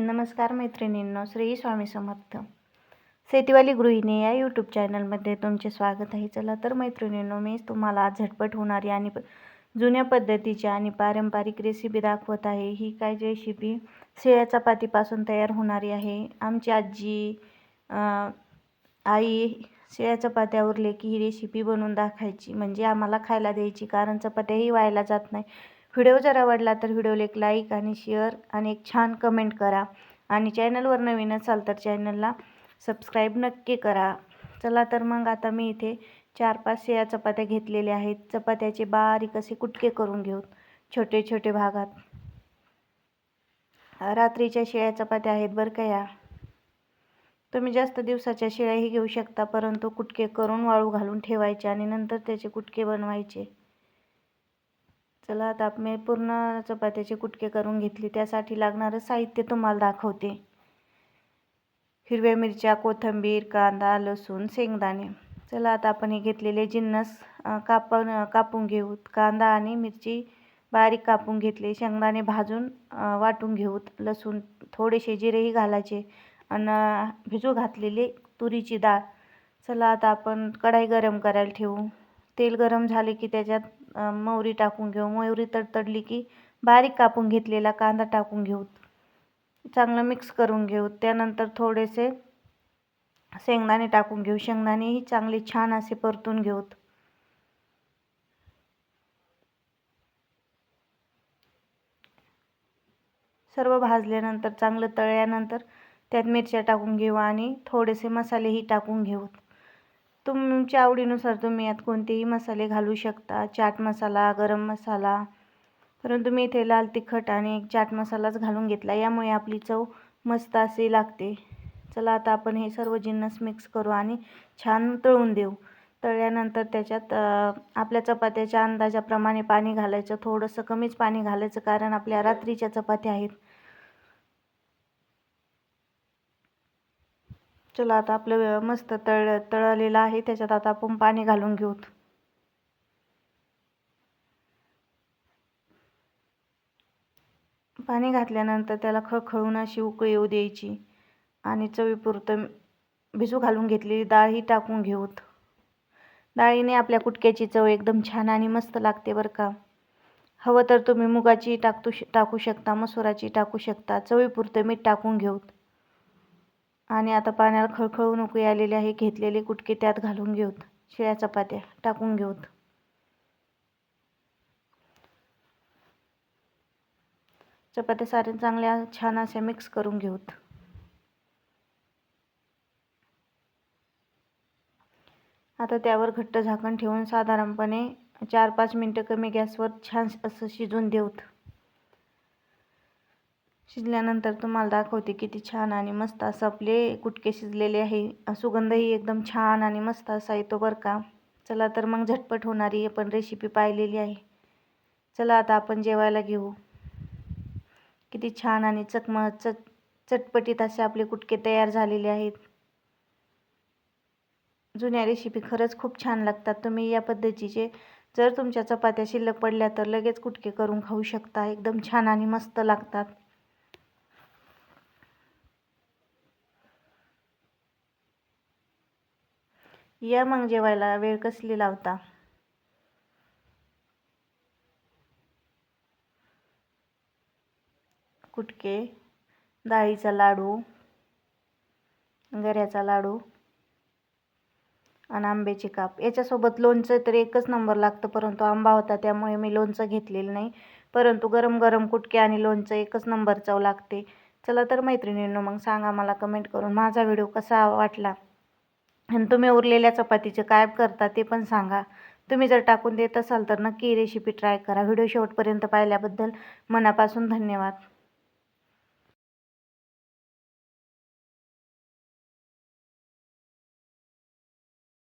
नमस्कार मैत्रिणींनो, श्री स्वामी समर्थ. शेतीवाली गृहिणी या यूट्यूब चॅनलमध्ये तुमचे स्वागत आहे. चला तर मैत्रिणींनो, मी तुम्हाला आज झटपट होणारी आणि जुन्या पद्धतीची आणि पारंपरिक रेसिपी दाखवत आहे. ही काय रेसिपी शिळ्या चपातीपासून तयार होणारी आहे. आमची आजी आई शिळ्या चपात्या उरले की ही रेसिपी बनवून दाखवायची, म्हणजे आम्हाला खायला द्यायची, कारण चपात्याही व्हायला जात नाही. व्हिडिओ जर आवडला तर व्हिडिओला एक लाईक आणि शेअर आणि एक छान कमेंट करा. आणि चॅनलवर नवीन असाल तर चॅनलला सबस्क्राईब नक्की करा. चला तर मग आता मी इथे 4-5 शिळ्या चपात्या घेतलेल्या आहेत. चपात्याचे बारीक असे कुटके करून घेऊ, छोटे छोटे भागात. रात्रीच्या शिळ्या चपात्या आहेत बरं का या. तुम्ही जास्त दिवसाच्या शिळ्याही घेऊ शकता, परंतु कुटके करून वाळू घालून ठेवायचे आणि नंतर त्याचे कुटके बनवायचे. चला आता मी पूर्ण चपात्याचे कुटके करून घेतले. त्यासाठी लागणारं साहित्य तुम्हाला दाखवते. हिरव्या मिरच्या, कोथिंबीर, कांदा, लसूण, शेंगदाणे. चला आता आपण हे घेतलेले जिन्नस कापून घेऊ. कांदा आणि मिरची बारीक कापून घेतले. शेंगदाणे भाजून वाटून घेऊ. लसूण, थोडेसे जिरेही घालायचे आणि भिजू घातलेली तुरीची डाळ. चला आता आपण कढाई गरम करायला ठेवू. तेल गरम झाले की त्याच्यात मोहरी टाकून घेऊ. मोहरी तडतडली की बारीक कापून घेतलेला कांदा टाकून घेऊ. चांगलं मिक्स करून घेऊ. त्यानंतर थोडेसे शेंगदाणे टाकून घेऊ. शेंगदाणेही चांगले छान असे परतून घेऊ. सर्व भाजल्यानंतर चांगलं तळल्यानंतर त्यात मिरच्या टाकून घेऊ आणि थोडेसे मसालेही टाकून घेऊ. तुमच्या आवडीनुसार तुम्ही यात कोणतेही मसाले घालू शकता. चाट मसाला, गरम मसाला, परंतु मी इथे लाल तिखट आणि चाट मसालाच घालून घेतला, यामुळे आपली चव मस्त अशी लागते. चला आता आपण हे सर्व जिन्नस मिक्स करू आणि छान तळून देऊ. तळल्यानंतर त्याच्यात आपल्या चपात्याच्या अंदाजाप्रमाणे पाणी घालायचं. थोडंसं कमीच पाणी घालायचं, कारण आपल्या रात्रीच्या चपात्या आहेत. चला आता आपलं मस्त तळलेलं आहे. त्याच्यात आता आपण पाणी घालून घेऊ. पाणी घातल्यानंतर त्याला खळखळून अशी उकळी येऊ द्यायची आणि चवीपुरतं भिजू घालून घेतलेली डाळ ही टाकून घेऊ. डाळीने आपल्या कुटक्याची चव एकदम छान आणि मस्त लागते बरं का. हवं तर तुम्ही मुगाची टाकू शकता, मसुराची टाकू शकता. चवीपुरतं मीठ टाकून घेऊ आणि आता पाण्याला खळखळून उकळी आलेली आहे. घेतलेले कुटके त्यात घालून घेऊ. शिळ्या चपात्या टाकून घेऊ. चपात्या सारे चांगल्या छान अशा मिक्स करून घेऊ. आता त्यावर घट्ट झाकण ठेवून साधारणपणे 4-5 मिनटं कमी गॅसवर छान असं शिजून देऊ. शिजल्यानंतर तुम्हाला दाखवते किती छान आणि मस्त असं आपले कुटके शिजलेले आहे. सुगंधही एकदम छान आणि मस्त असा येतो बरं का. चला तर मग झटपट होणारी आपण रेसिपी पाहिलेली आहे. चला आता आपण जेवायला घेऊ. किती छान आणि चटपटीत असे आपले कुटके तयार झालेले आहेत. जुन्या रेसिपी खरंच खूप छान लागतात. तुम्ही या पद्धतीचे जर तुमच्या चपात्या शिल्लक पडल्या तर लगेच कुटके करून खाऊ शकता. एकदम छान आणि मस्त लागतात. या मग जेवायला, वेळ कसली लावता. कुटके, डाळीचा लाडू, गऱ्याचा लाडू आणि आंब्याचे काप. याच्यासोबत लोणचं तर एकच नंबर लागतं, परंतु आंबा होता त्यामुळे मी लोणचं घेतलेलं नाही. परंतु गरम गरम कुटके आणि लोणचं एकच नंबर चव लागते. चला तर मैत्रिणींनो, मग सांगा मला कमेंट करून माझा व्हिडिओ कसा वाटला आणि तुम्ही उरलेल्या चपातीचे काय करता ते पण सांगा. तुम्ही जर टाकून देत असाल तर नक्की रेसिपी ट्राय करा. व्हिडिओ शेवटपर्यंत पाहिल्याबद्दल मनापासून धन्यवाद.